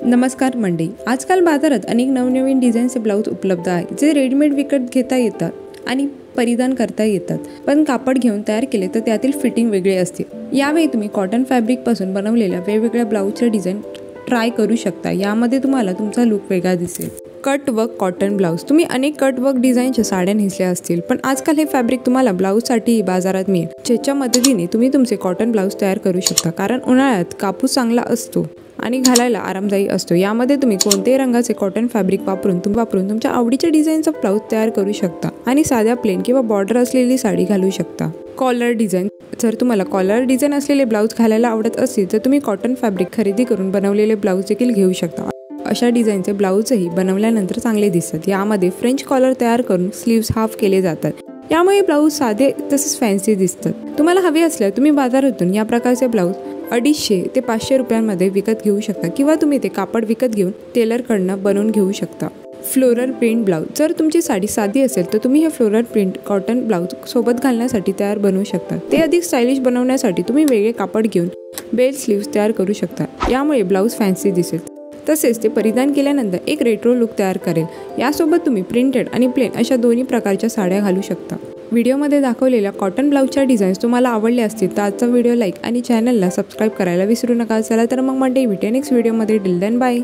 नमस्कार मंडळी, आजकाल बाजारात अनेक नवनवीन डिझाईनचे ब्लाऊज उपलब्ध आहेत जे रेडीमेड विकत घेता येतात आणि परिधान करता येतात. पण कापड घेऊन तयार केले तर त्यातील फिटिंग वेगळे असते. यावेळी तुम्ही कॉटन फॅब्रिकपासून बनवलेल्या वेगवेगळ्या ब्लाऊजचे डिझाईन ट्राय करू शकता. यामध्ये तुम्हाला तुमचा लुक वेगळा दिसेल. Cut work cotton blouse. तुम्ही अनेक कट वर्क डिझाईनच्या साड्या नेसल्या असतील, पण आजकाल हे फॅब्रिक तुम्हाला ब्लाऊजसाठी बाजारात मिळेल, ज्याच्या मदतीने तुम्ही तुमचे कॉटन ब्लाऊज तयार करू शकता. कारण उन्हाळ्यात कापूस चांगला असतो आणि घालायला आरामदायी असतो. यामध्ये तुम्ही कोणत्याही रंगाचे कॉटन फॅब्रिक वापरून तुमच्या आवडीच्या डिझाईनचा ब्लाऊज तयार करू शकता आणि साध्या प्लेन किंवा बॉर्डर असलेली साडी घालू शकता. Collar design. जर तुम्हाला कॉलर डिझाईन असलेले ब्लाऊज घालायला आवडत असतील तर तुम्ही कॉटन फॅब्रिक खरेदी करून बनवलेले ब्लाऊज देखील घेऊ शकता. अशा डिझाईनचे ब्लाऊजही बनवल्यानंतर चांगले दिसतात. यामध्ये फ्रेंच कॉलर तयार करून स्लीव्स हाफ केले जातात. यामुळे ब्लाऊज साधे तसेच फॅन्सी दिसतात. तुम्हाला हवे असल्यास तुम्ही बाजारातून या प्रकारचे ब्लाऊज 250 ते 500 रुपयांमध्ये विकत घेऊ शकता किंवा तुम्ही ते कापड विकत घेऊन टेलरकडनं बनवून घेऊ शकता. Floral print blouse. जर तुमची साडी साधी असेल तर तुम्ही हे फ्लोरल प्रिंट कॉटन ब्लाऊज सोबत घालण्यासाठी तयार बनवू शकता. ते अधिक स्टायलिश बनवण्यासाठी तुम्ही वेगळे कापड घेऊन बेल स्लीव्स तयार करू शकता. यामुळे ब्लाऊज फॅन्सी दिसेल, तसेच ते परिधान केल्यानंतर एक रेट्रो लुक तयार करेल. यासोबत तुम्ही प्रिंटेड आणि प्लेन अशा दोन्ही प्रकारच्या साड्या घालू शकता. व्हिडिओमध्ये दाखवलेल्या कॉटन ब्लाऊजच्या डिझाईन्स तुम्हाला आवडले असतील तर आजचा व्हिडिओ लाईक आणि चॅनलला सबस्क्राईब करायला विसरू नका. चला तर मग मंडळी, भेटूया नेक्स्ट व्हिडिओमध्ये. Till then bye.